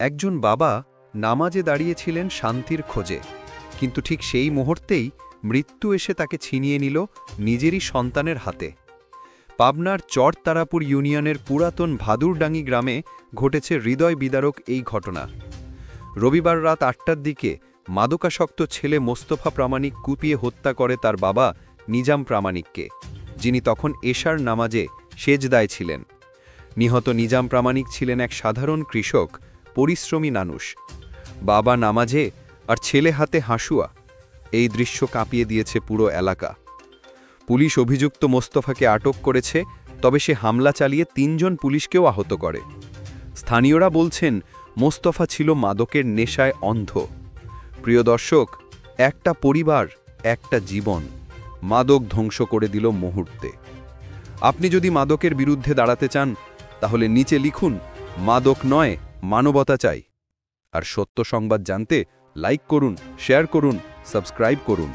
একজন বাবা নামাজে দাঁড়িয়েছিলেন শান্তির খোঁজে, কিন্তু ঠিক সেই মুহূর্তেই মৃত্যু এসে তাকে ছিনিয়ে নিল নিজেরই সন্তানের হাতে। পাবনার চরতারাপুর ইউনিয়নের পুরাতন ভাদুরডাঙ্গি গ্রামে ঘটেছে হৃদয় বিদারক এই ঘটনা। রবিবার রাত ৮টার দিকে মাদকাসক্ত ছেলে মোস্তফা প্রামাণিক কুপিয়ে হত্যা করে তার বাবা নিজাম প্রামাণিককে, যিনি তখন এশার নামাজে সেজদায় ছিলেন। নিহত নিজাম প্রামাণিক ছিলেন এক সাধারণ কৃষক, পরিশ্রমী মানুষ। বাবা নামাজে আর ছেলে হাতে হাসুয়া। এই দৃশ্য কাঁপিয়ে দিয়েছে পুরো এলাকা। পুলিশ অভিযুক্ত মোস্তফাকে আটক করেছে, তবে সে হামলা চালিয়ে ৩ জন পুলিশকেও আহত করে। স্থানীয়রা বলছেন মোস্তফা ছিল মাদকের নেশায় অন্ধ। প্রিয় দর্শক, একটা পরিবার, একটা জীবন মাদক ধ্বংস করে দিল মুহূর্তে। আপনি যদি মাদকের বিরুদ্ধে দাঁড়াতে চান, তাহলে নিচে লিখুন, মাদক নয়, মানবতা চাই। আর সত্য সংবাদ জানতে লাইক করুন, শেয়ার করুন, সাবস্ক্রাইব করুন।